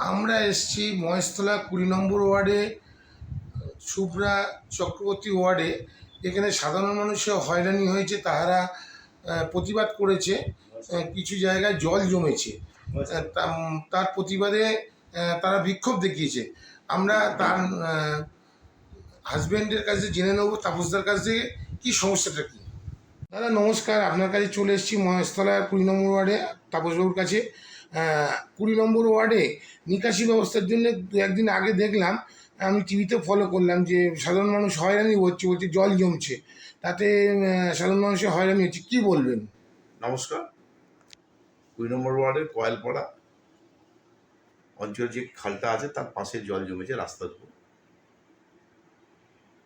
আমরা এসেছি মহেশতলা 20 নম্বর ওয়ার্ডে, শুভ্রা চক্রবর্তী ওয়ার্ডে। এখানে সাধারণ মানুষের হয়রানি হয়েছে, তাহারা প্রতিবাদ করেছে। কিছু জায়গায় জল জমেছে, তার প্রতিবাদে তারা বিক্ষোভ দেখিয়েছে। আমরা তার হাজব্যান্ডের কাছে জেনে নেব, তাপসদার কাছ থেকে, কী সমস্যাটা কী। দাদা নমস্কার, আপনার কাছে চলে এসেছি মহেশতলার 20 নম্বর ওয়ার্ডে তাপসবাবুর কাছে। 20 নম্বর ওয়ার্ডে নিকাশি ব্যবস্থার জন্য একদিন আগে দেখলাম, আমি টিভিতে ফলো করলাম যে সাধারণ মানুষ হয়রানি হচ্ছে, বলছে জল জমছে, তাতে সাধারণ মানুষের হয়রানি হচ্ছে, কী বলবেন? নমস্কার। 20 নম্বর ওয়ার্ডের কয়েলপাড়া অঞ্চল যে খালটা আছে তার পাশে জল জমেছে রাস্তার উপর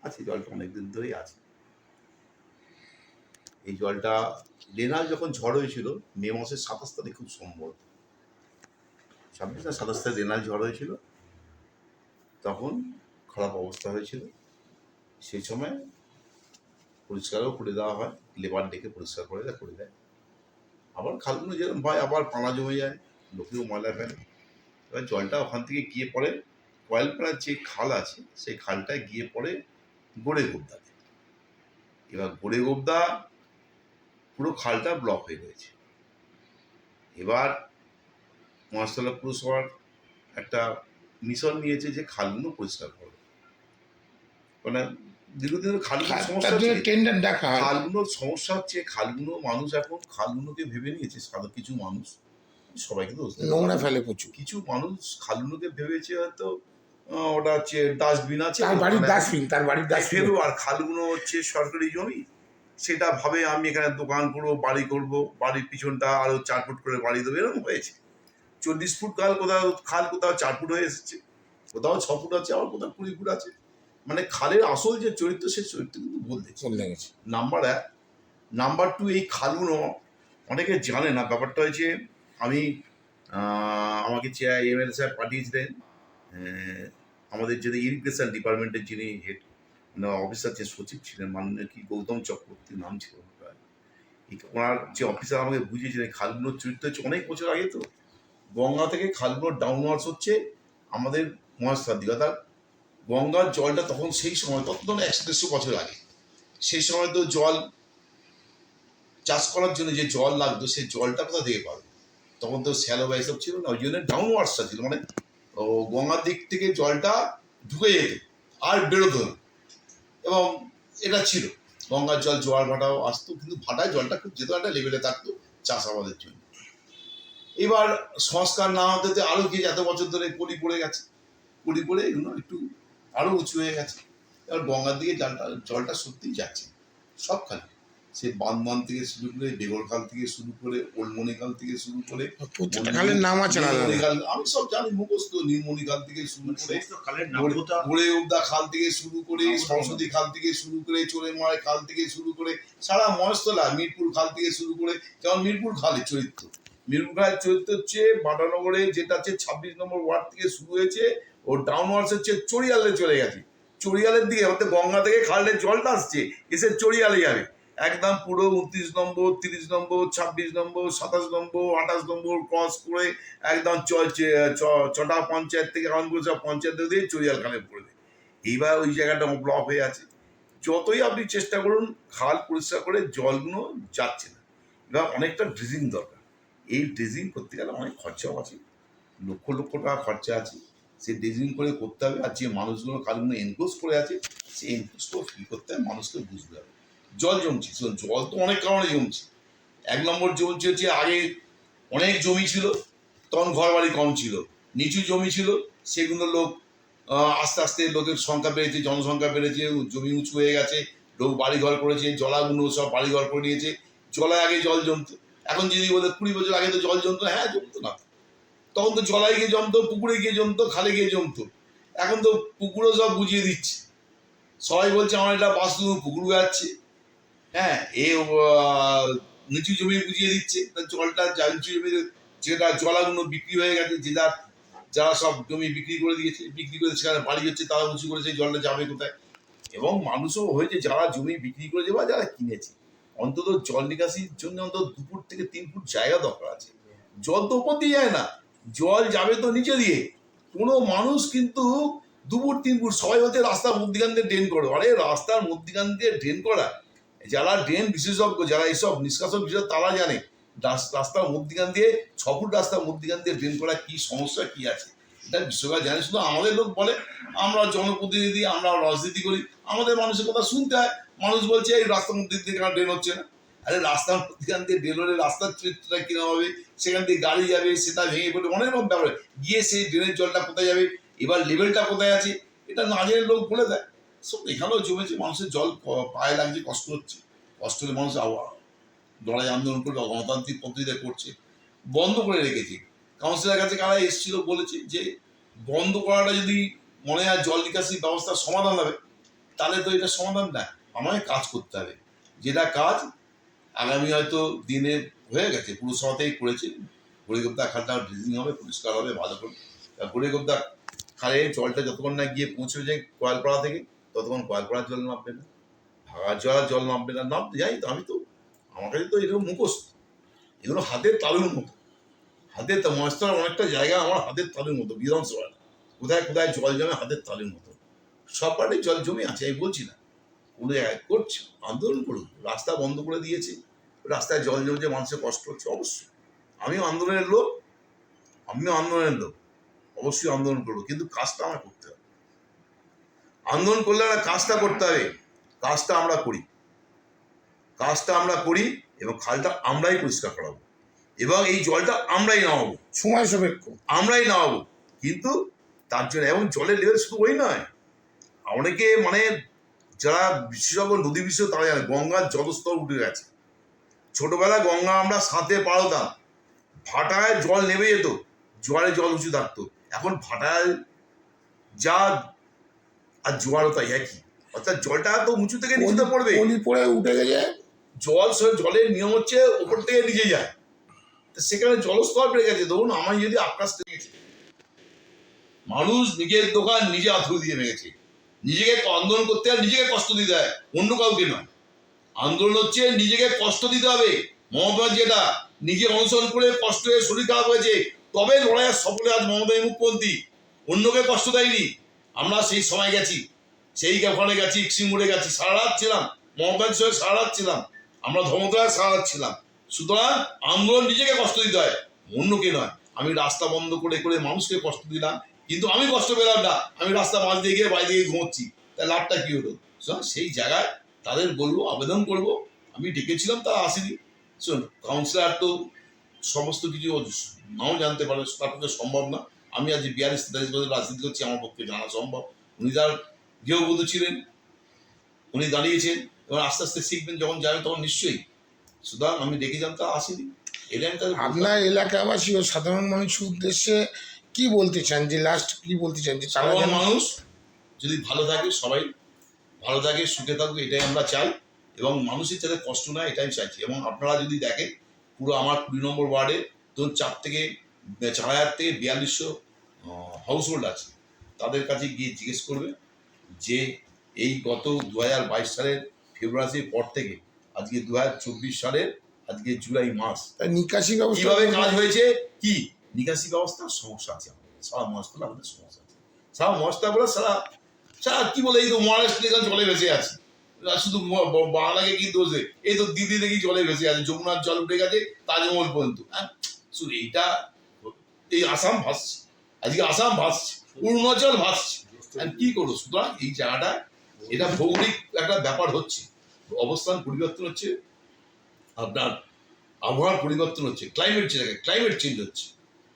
আছে। জলটা অনেকদিন ধরেই আছে। এই জলটা রেনাল যখন ঝড় হয়েছিল মে মাসের 27 তারিখ, খুব সম্ভবত 26 না 27 তারিখ রেনাল ঝড় হয়েছিল, তখন খারাপ অবস্থা হয়েছিল। সেই সময় পরিষ্কারও করে দেওয়া হয়, লেবার ডেকে পরিষ্কার করে দেয়। আবার খালগুলো যেরকম হয়, আবার পানা জমে যায়, লোকেও ময়লা ফেলে। এবার জলটা ওখান থেকে গিয়ে পড়ে কয়েলপাড়ার যে খাল আছে সেই খালটায় গিয়ে পড়ে গড়ে গোবদাতে। এবার গড়ে গোবদা পুরো খালটা ব্লক হয়ে রয়েছে। এবার মহেশতলা পুরসভার একটা মিশন নিয়েছে যে খালগুলো পরিষ্কার করবে, মানে দীর্ঘদিনের খালগুলোর সমস্যা হচ্ছে। টেন্ডার ডাকা হয়। খালগুলোর সমস্যা হচ্ছে, খালগুলো মানুষ এখন খালগুলোকে ভেবে নিয়েছে, সাধারণ কিছু মানুষ, সবাইকে তো নোংরা ফেলে প্রচুর। কিছু মানুষ খালগুলোকে ভেবেছে হয়তো ওটা হচ্ছে ডাস্টবিন আছে, তার বাড়ির ডাস্টবিন ফেলবো। আর খালগুলো হচ্ছে সরকারি জমি, সেটা ভাবে আমি এখানে দোকান করবো, বাড়ি করবো, বাড়ির পিছনটা আরো 4 ফুট করে বাড়ি দেবো, এরকম হয়েছে। 40 ফুট খাল কোথাও 4 ফুট হয়ে এসেছে, কোথাও 6 ফুট আছে, আবার কোথাও 20 ফুট আছে। মানে খালের আসল যে চরিত্র, সেই চরিত্র কিন্তু বলতে গেছে। নাম্বার 1। নাম্বার 2, এই খালগুলো অনেকে জানে না। ব্যাপারটা হয়েছে, আমি আমাকে এমএলএ সাহেব পাঠিয়েছিলেন, আমাদের যদি ইরিগেশন ডিপার্টমেন্টের যিনি হেড অফিসার, যে সচিব ছিলেন, মাননীয় গৌতম চক্রবর্তী নাম ছিল ওনার, যে অফিসার আমাকে বুঝিয়েছিলেন খালগুলোর চরিত্র হচ্ছে অনেক বছর আগে। তো গঙ্গা থেকে খালগুলোর ডাউনওয়ার্স হচ্ছে আমাদের মহেশতলার দিকে, অর্থাৎ গঙ্গার জলটা তখন সেই সময়, তখন 100-150 বছর আগে, সেই সময় তো জল চাষ করার জন্য যে জল লাগতো, সেই জলটা কোথা থেকে পাবে? তখন তো শ্যালো বা এসব ছিল না, ওই জন্য ডাউনওয়ার্সটা ছিল, মানে গঙ্গার দিক থেকে জলটা ঢুকে যেত আর বেরোতো না। এবং এটা ছিল, গঙ্গার জল জোয়ার ভাটাও আসতো, কিন্তু ভাটায় জলটা খুব যেত, একটা লেভেলে থাকতো চাষাবাদের জন্য। এবার সংস্কার না হতে আরো কি, এত বছর ধরে পলি পড়ে গেছে, পলি পড়ে এগুলো একটু আরো উঁচু হয়ে গেছে। এবার গঙ্গার দিকে জলটা সত্যিই যাচ্ছে সব খালে, সে বান্দমান থেকে শুরু করে, বেগরখাল থেকে শুরু করে, ওলমনিখাল থেকে শুরু করে, নাম আছে, আমি সব জানি মুখস্থ। নীলমণিখাল থেকে শুরু করে, গড়ে উবদা খাল থেকে শুরু করে, সরস্বতী খাল থেকে শুরু করে, চোরেমারা খাল থেকে শুরু করে, সারা মহেশতলা, মিরপুর খাল থেকে শুরু করে। যেমন মিরপুর খালের চরিত্র, হচ্ছে বাটানগরে, যেটা হচ্ছে 26 নম্বর ওয়ার্ড থেকে শুরু হয়েছে, ও ডাউনওয়ার্স হচ্ছে চড়িয়ালে চলে গেছে। চড়িয়ালের দিকে, অর্থাৎ গঙ্গা থেকে খালের জলটা আসছে, এসে চড়িয়ালে যাবে একদম পুরো 29 নম্বর, 30 নম্বর, 26 নম্বর, 27 নম্বর, 28 নম্বর ক্রস করে একদম ছটা পঞ্চায়েত থেকে আরম্ভ করে সব পঞ্চায়েত দিয়ে চড়িয়াল খালে পড়বে। এইবার ওই জায়গাটা ব্লক হয়ে আছে। যতই আপনি চেষ্টা করুন খাল পরিষ্কার করে, জলগুলো যাচ্ছে না। এবার অনেকটা ড্রেজিং দরকার। এই ড্রেজিং করতে গেলে অনেক খরচাও আছে, লক্ষ লক্ষ টাকা খরচা আছে। সে ড্রেজিং করে করতে হবে, আর যে মানুষগুলো কাজগুলো এনক্লোজ করে আছে, সেই এনক্লোজটাও ফিল করতে হবে, মানুষকে বুঝতে হবে। জল জমছে, জল তো অনেক কারণে জমছে। 1 নম্বর জমছে হচ্ছে, আগে অনেক জমি ছিল, তখন ঘর বাড়ি কম ছিল, নিচু জমি ছিল, সেগুলো লোক আস্তে আস্তে লোকের সংখ্যা বেড়েছে, জনসংখ্যা বেড়েছে, জমি উঁচু হয়ে গেছে, লোক বাড়িঘর করেছে, জলাগুলো সব বাড়িঘর করে নিয়েছে। জলায় আগে জল জমতো, এখন যদি বলে 20 বছর আগে তো জল জমতো, হ্যাঁ জমতো না, তখন তো জলায় গিয়ে জমতো, পুকুরে গিয়ে জমতো, খালে গিয়ে জমতো। এখন তো পুকুরও সব বুঝিয়ে দিচ্ছে, সবাই বলছে আমার এটা বাথরুম, পুকুর যাচ্ছে। হ্যাঁ, নিচু জমি বুঝিয়ে দিচ্ছে, জলটা নিচু জমি, যেটা জলাগুলো বিক্রি হয়ে গেছে, যারা সব জমি বিক্রি করে দিয়েছে, বিক্রি করে সেখানে বাড়ি হচ্ছে, তারা উঁচু করে সেই জলটা যাবে কোথায়? এবং মানুষও হয়েছে, যারা জমি বিক্রি করেছে বা যারা কিনেছে, অন্তত জল নিকাশির জন্য অন্তত 2 ফুট থেকে 3 ফুট জায়গা দরকার আছে। জল তো উপর দিয়ে যায় না, জল যাবে তো নিচে দিয়ে, কোনো মানুষ কিন্তু 2 ফুট 3 ফুট সবাই হচ্ছে রাস্তার মধ্যিখান দিয়ে ড্রেন করো। আরে রাস্তার মধ্যিখান দিয়ে ড্রেন করা, যারা ড্রেন বিশেষজ্ঞ, যারা এইসব নিষ্কাশন বিশেষজ্ঞ তারা জানে রাস্তার মধ্যিখান দিয়ে 6 ফুট রাস্তার মধ্যিখান দিয়ে ড্রেন করা কি সমস্যা কি আছে, এটা বিশ্বকাপ জানে। শুধু আমাদের লোক বলে আমরা জনপ্রতিনিধি, আমরা রাজনীতি করি, আমাদের মানুষের কথা শুনতে হয়। মানুষ বলছে এই রাস্তার মধ্যে দিয়ে কেন ড্রেন হচ্ছে না। আরে রাস্তার মধ্যিখান দিয়ে ড্রেন হলে রাস্তার চরিত্রটা কিরকম হবে, সেখান দিয়ে গাড়ি যাবে, সেটা ভেঙে পড়ে অনেক রকম ব্যাপার, গিয়ে সেই ড্রেনের জলটা কোথায় যাবে, এবার লেভেলটা কোথায় আছে, এটা না জেনে লোক বলে দেয়। সব এখানেও জমেছে, মানুষের জল পায়ে লাগছে, কষ্ট হচ্ছে। কষ্ট হলে মানুষ লড়াই আন্দোলন করবে, গণতান্ত্রিক পদ্ধতিতে করছে, বন্ধ করে রেখেছে। কাউন্সিলরের কাছে কারা এসেছিল, বলেছে যে বন্ধ করাটা যদি মনে হয় জল নিকাশি ব্যবস্থার সমাধান হবে, তাহলে তো এটা সমাধান না, আমায় কাজ করতে হবে। যেটা কাজ আগামী হয়তো দিনে হয়ে গেছে, পুরসভাতেই করেছে, গড়িগোবদা খালটা ড্রেজিং হবে, পরিষ্কার হবে ভালো করে। গড়িগোবদা খালে জলটা যতক্ষণ না গিয়ে পৌঁছে যায় কয়েলপাড়া থেকে, ততক্ষণ কয়েলপাড়ার জল নামবে না, ভাগার জল নামবে না। নামতে যাই তো, আমি তো আমার কাছে তো এগুলো মুখস্থ, এগুলো হাতের তালুর মতো। হাতের মহেশতলার অনেকটা জায়গা আমার হাতের তালুর মতো, বিধানসভা কোথায় কোথায় জল জমে হাতের তালুর মতো, সব পার্টি জল জমে আছে, আমি বলছি না। কোনো জায়গায় করছে, আন্দোলন করুক, রাস্তা বন্ধ করে দিয়েছে, রাস্তায় জল জমছে, মানুষের কষ্ট হচ্ছে, অবশ্যই আমিও আন্দোলনের লোক, অবশ্যই আন্দোলন করবো, কিন্তু কাজটা আমার করতে হবে। আন্দোলন করলে না, কাজটা করতে হবে। কাজটা আমরা করি এবং খালটা আমরাই পরিষ্কার করাবো এবং এই জলটা আমরাই নামাবো, সময় সাপেক্ষ, আমরাই নামাবো। কিন্তু তার জন্য এবং জলের লেভেল শুধু ওই নয়, অনেকে মানে যারা বিশেষজ্ঞ নদী বিশেষজ্ঞ তারা জানে গঙ্গার জলস্তর উঠে গেছে। ছোটবেলায় গঙ্গা আমরা সাঁতে পারতাম, ভাটায় জল নেমে যেত, জোয়ারে জল উঁচু থাকতো। এখন ভাটায় যা আর জোয়ারও তাই একই, অর্থাৎ জলটা তো উঁচু থেকে নিচে পড়বে, পড়ে উঠে গেছে। জলের নিয়ম হচ্ছে উপর থেকে নিচে যায়, তো সেখানে জলস্তর বেড়ে গেছে। ধরুন আমার যদি আকাশ থেকে মানুষ নিজের দোকান নিজে আথুর দিয়ে ভেঙেছে, নিজেকে আন্দোলন করতে হয়, নিজেকে কষ্ট দিতে হয়, অন্য কাউকে নয়। আন্দোলন হচ্ছে নিজেকে কষ্ট দিতে হবে। মমতা যেটা নিজে অনুসরণ করে কষ্ট হয়ে শরীর খারাপ হয়েছে, তবে লড়াইয়ের সফলে আজ মমতা মুখ্যমন্ত্রী, অন্যকে কষ্ট দেয়নি। আমরা সেই সময় গেছি, সেই ওখানে গেছি, সিঙ্গুরে গেছি, সারা রাত ছিলাম, মমতার সঙ্গে সারা রাত ছিলাম, আমরা ধর্মতলায় সারা রাত ছিলাম। সুতরাং আন্দোলন নিজেকে কষ্ট দিতে হয়, অন্যকে নয়। আমি রাস্তা বন্ধ করে করে মানুষকে কষ্ট দিলাম, কিন্তু আমি কষ্ট পেলাম না, আমি রাস্তা মাঝ দিয়ে গিয়ে বাইরে গিয়ে ঘুমোচ্ছি, তাই লাভটা কি হলো? সেই জায়গায় তাদের বলবো, আবেদন করব। আমি ডেকেছিলাম, তারা আসেনি। শোন, কাউন্সিলর তো সমস্ত কিছু নাও জানতে পারে, তার পক্ষে সম্ভব না। আমি আজ 42-43 বছর রাজনীতি করছি, আমার পক্ষে জানা সম্ভব। উনি তার গৃহবধূ ছিলেন, উনি দাঁড়িয়েছেন, এবং আস্তে আস্তে শিখবেন, যখন যাবেন তখন নিশ্চয়ই। সুতরাং আমি ডেকেছিলাম, তারা আসেনি। এলেন তাদের আপনার এলাকাবাসী ও সাধারণ মানুষের উদ্দেশ্যে কি বলতে চান, যে লাস্ট কি বলতে চান, যে তারা সাধারণ মানুষ যদি ভালো থাকে, সবাই ভালো থাকে, সুখে থাকবে, এটাই আমরা চাই। এবং মানুষের যাতে কষ্ট নয়, এটাই চাইছি। এবং আপনারা যদি দেখেন, পুরো আমার 20 নম্বর ওয়ার্ডে ধরুন 4,000 থেকে 4200 হাউস হোল্ড আছে। তাদের কাছে গিয়ে জিজ্ঞেস করবে যে এই গত 2022 সালের ফেব্রুয়ারির পর থেকে আজকে 2024 সালের আজকে জুলাই মাস, নিকাশি ব্যবস্থা কিভাবে কাজ হয়েছে, কি নিকাশি ব্যবস্থার সমস্যা আছে আমাদের, সারা মহারাষ্ট্র আমাদের সমস্যা আছে। সারা মহারাষ্ট্র বলে সারা কি বলে, এই তো মহারাষ্ট্র জলে ভেসে আছে, শুধু বাংলাকে কি দোষ দেয়, এই তো দিদি দেখি জলে ভেসে আছে, যমুনার জল উঠে গেছে তাজমহল পর্যন্ত। শুধু এইটা, এই আসাম ভাসছে, আজকে আসাম ভাসছে, অরুণাচল ভাসছে, কি করবো? সুতরাং এই জায়গাটা, এটা ভৌগোলিক একটা ব্যাপার হচ্ছে, অবস্থান পরিবর্তন হচ্ছে, আপনার আবহাওয়ার পরিবর্তন হচ্ছে, ক্লাইমেট চেঞ্জ হচ্ছে,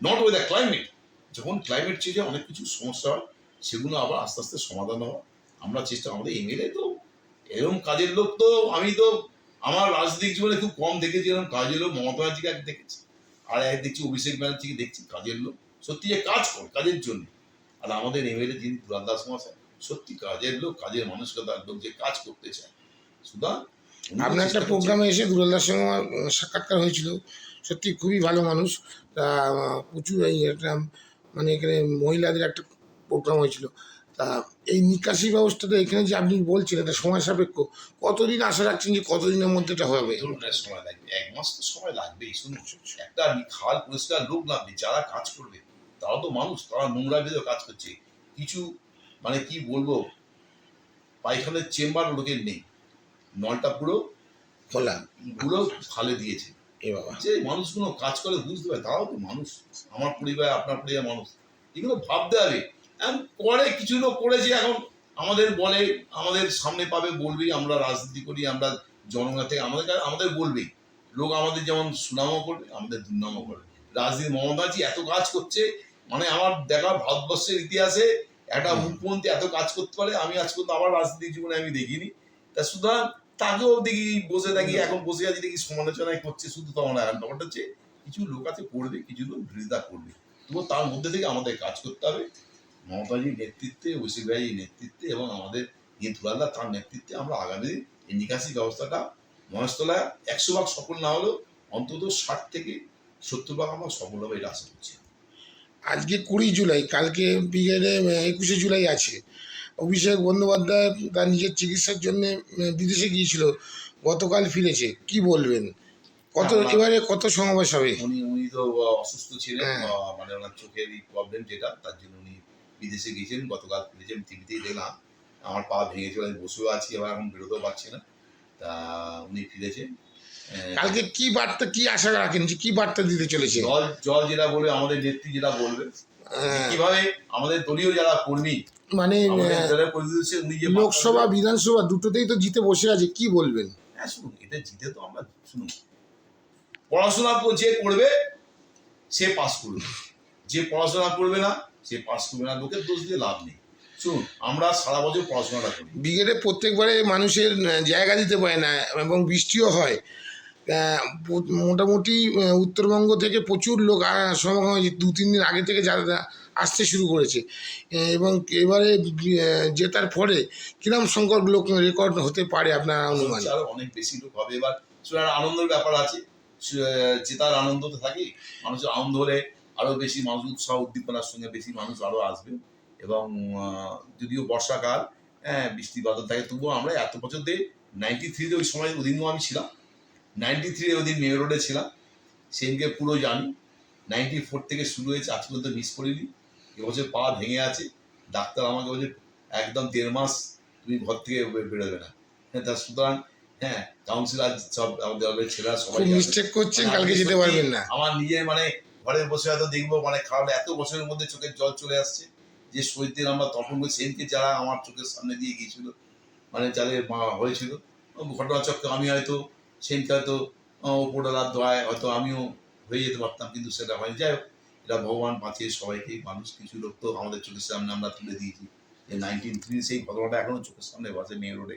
নট উইথ দ্য ক্লাইমেট। যখন ক্লাইমেট চেঞ্জে অনেক কিছু সমস্যা হয়, সেগুলো আবার আস্তে আস্তে সমাধান হয়। আমরা চেষ্টা, আমাদের এমএলএ তো এরকম কাজের লোক, তো আমি তো আমার রাজনৈতিক জীবনে খুব কম দেখেছি এরকম কাজের লোক। মমতা ব্যানার্জিকে এক দেখেছি, আর এক দেখছি অভিষেক ব্যানার্জিকে দেখছি, কাজের লোক, সত্যি যে কাজ করে কাজের জন্য। আর আমাদের এমএলএ যিনি দুলাল দাস মহাশয়, সত্যি কাজের লোক, কাজের মানুষকার লোক, যে কাজ করতে চায়। সুতরাং আপনার একটা প্রোগ্রামে এসে দুলালদার সঙ্গে আমার সাক্ষাৎকার হয়েছিল, সত্যি খুবই ভালো মানুষ। তা প্রচুর এই একটা মানে এখানে মহিলাদের একটা প্রোগ্রাম হয়েছিল। তা এই নিকাশি ব্যবস্থাটা এখানে যে আপনি বলছেন, এটা সময় সাপেক্ষ, কতদিন আশা রাখছেন যে কতদিনের মধ্যে এটা হবে? ধরুন সময় লাগবে, 1 মাস তো সময় লাগবেই। শুনুন, একটা খাল পরিষ্কার লোক লাগবে, যারা কাজ করবে, তারা তো মানুষ, তারা নোংরা ভেতরে কাজ করছে। কিছু মানে কি বলবো, পায়খানার চেম্বার লোকের নেই, নলটা পুরো খোলা। পুরো ফালে দিয়েছে। এ বাবা, যে মানুষগুলো কাজ করে বুঝতে পারে তারাও তো মানুষ, আমার পরিবার আপনার পরিবার মানুষ, এগুলো ভাবতে হবে। এখন করে কিছু লোক করেছে, এখন আমাদের বলে, আমাদের সামনে পাবে বলবেই, আমরা রাজনীতি করি, আমরা জনগণ থেকে আমাদের বলবেই লোক, আমাদের যেমন সুনামও করবে আমাদের দুর্নামও করবে। রাজনীতি মমতাজি এত কাজ করছে, মানে আমার দেখা ভারতবর্ষের ইতিহাসে একটা মুখ্যমন্ত্রী এত কাজ করতে পারে আমি আজ পর্যন্ত আমার রাজনীতিক জীবনে আমি দেখিনি। তা সুতরাং তাকেও দেখি বসে থাকি, এখন বসে আছি দেখি সমালোচনায় করছে শুধু, তখন ব্যাপারটা হচ্ছে কিছু লোক আছে করবে, কিছু লোক বিরোধিতা করবে, তবুও তার মধ্যে থেকে আমাদের কাজ করতে হবে। মমতাজির নেতৃত্বে, ঐশী ভাইয়ের নেতৃত্বে এবং আমাদের ধুলাদা তার নেতৃত্বে আমরা আগামী দিন এই নিকাশি ব্যবস্থাটা মহেশতলায় 100% সফল না হলেও অন্তত 60 থেকে 70% আমরা সফল হবে এটা আশা করছি। আজকে 20 জুলাই, কালকে ব্রিগেডে 21শে জুলাই আছে। অভিষেক বন্দ্যোপাধ্যায় তার নিজের চিকিৎসার জন্য বিদেশে গিয়েছিল, গতকাল ফিরেছে, কি বলবেন? এবারে কত সমাবেশ হবে? উনি তো অসুস্থ ছিলেন, হ্যাঁ। মানে ওনার চোখের প্রবলেম যেটা, তার জন্য উনি বিদেশে গিয়েছেন, গতকাল ফিরেছেন। টিভিতেই দেখলাম, আমার পা ভেঙে চলে, বসেও আছি, এবার এখন বেরোতেও পারছি না, তা উনি ফিরেছেন। কালকে কি বার্তা, কি আশা রাখেন, যে কি বার্তা দিতে চলেছে? জল যেটা বলবে, আমাদের নেত্রী যেটা বলবে, কিভাবে আমাদের দলীয় যারা কর্মী, মানে উনি যে লোকসভা বিধানসভা দুটোতেই তো জিতে বসে আছে, কি বলবেন? হ্যাঁ শুনুন, এটা জিতে তো আমরা শুনুন, পড়াশোনা যে করবে সে পাস করবে, যে পড়াশোনা করবে না সে পাস করবে না, লোকের দোষ দিয়ে লাভ নেই। শুনুন, আমরা সারা বছর পড়াশোনাটা করি, ব্রিগেডে প্রত্যেকবারে মানুষের জায়গা দিতে পারে না এবং বৃষ্টিও হয়। মোটামুটি উত্তরবঙ্গ থেকে প্রচুর লোক সমাগম হয়েছে, 2-3 দিন আগে থেকে যারা আসতে শুরু করেছে। এবং এবারে জেতার পরে কিরম সংখ্যক লোক রেকর্ড হতে পারে আপনার অনুমান? আরো অনেক বেশি লোক হবে। এবার আনন্দের ব্যাপার আছে, জেতার আনন্দ তো থাকে, মানুষের আনন্দ হলে আরো বেশি মানুষ উৎসাহ উদ্দীপনার সঙ্গে বেশি মানুষ আরো আসবে। এবং যদিও বর্ষাকাল, হ্যাঁ বৃষ্টি বাদল থাকে, তবুও আমরা এত বছর দিয়ে 93-তে ওই সময় ওদিনও আমি ছিলাম, 93 ওদিন মেয়র রোডে ছিলাম, সেদিনকে পুরো জানি। 94 থেকে শুরু হয়েছে, আজ পর্যন্ত মিস করিনি। এবছর পা ভেঙে আছে, ডাক্তার আমাকে বলছে একদম 1.5 মাস তুমি ঘর থেকে বেরোবে না। হ্যাঁ, তা সুতরাং হ্যাঁ, কাউন্সিলর সব আমাদের ছেলেরা সবাই মিস্টেক করছেন, কালকে যেতে পারবেন না। আমার নিজের মানে ঘরে বসে হয়তো দেখবো, মানে খারাপ, এত বছরের মধ্যে চোখের জল চলে আসছে, যে শহীদদের আমরা তর্পণ করে সেদিনকে যারা আমার চোখের সামনে দিয়ে গিয়েছিল, মানে যাদের হয়েছিল ঘটনাচক্রে, আমি হয়তো সেদিনকে হয়তো ওপরওয়ালার দোয়ায় হয়তো আমিও হয়ে যেতে পারতাম, কিন্তু সেটা হয়নি। যাই হোক, এটা ভগবান বাঁচিয়ে সবাইকে, মানুষ কিছু লোক তো আমাদের চোখের সামনে আমরা তুলে দিয়েছি। যে 1993 সেই ঘটনাটা এখনো চোখের সামনে বাসে মেয়ে রোডে।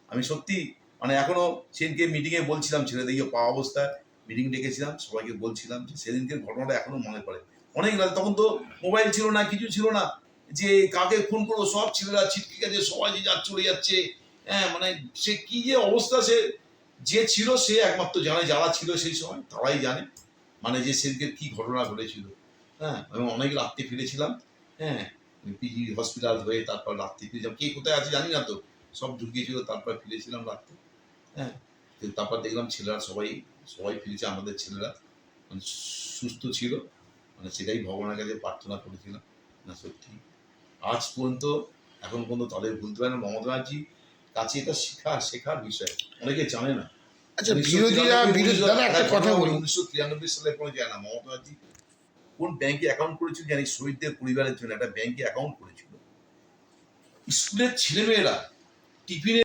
আমি সত্যি মানে এখনো সেদিনকে মিটিংয়ে বলছিলাম, ছেলেদেরকে পাওয়া অবস্থায় মিটিং ডেকেছিলাম, সবাইকে বলছিলাম যে সেদিনকে ঘটনাটা এখনো মনে পড়ে। অনেক রাত, তখন তো মোবাইল ছিল না, কিছু ছিল না, যে কাকে ফোন করবো, সব ছেলেরা ছিটকে গেছে, সবাই যে যা চলে যাচ্ছে। হ্যাঁ, মানে সে কি যে অবস্থা, সে যে ছিল সে একমাত্র জানে, যারা ছিল সেই সময় তারাই জানে, মানে যে সেদিনকে কি ঘটনা ঘটেছিল। হ্যাঁ, এবং অনেক রাত্রে ফিরেছিলাম। হ্যাঁ, পিজি হসপিটাল হয়ে তারপর রাত্রে ফিরেছিলাম, কে কোথায় আছে জানি না তো, সব ঢুকিয়েছিল, তারপর ফিরেছিলাম রাত্রে। হ্যাঁ, তারপর দেখলাম ছেলেরা সবাই সবাই ফিরেছে, আমাদের ছেলেরা মানে সুস্থ ছিল, মানে সেটাই ভগবানের কাছে প্রার্থনা করেছিলাম। না সত্যি আজ পর্যন্ত এখন পর্যন্ত তাদের ভুলতে পারে না। মমতা ব্যানার্জি কাছে এটা শেখার বিষয়, অনেকে জানে না। আচ্ছা, বিরোধীরা একটা কথা বলি, 1993 সালে কোনো যায় না, মমতা ব্যানার্জি কোন ব্যাংকে অ্যাকাউন্ট করেছিল জানি, শহীদদের পরিবারের জন্য একটা ব্যাংকে অ্যাকাউন্ট করেছিল। স্কুলের ছেলেমেয়েরা টিফিনে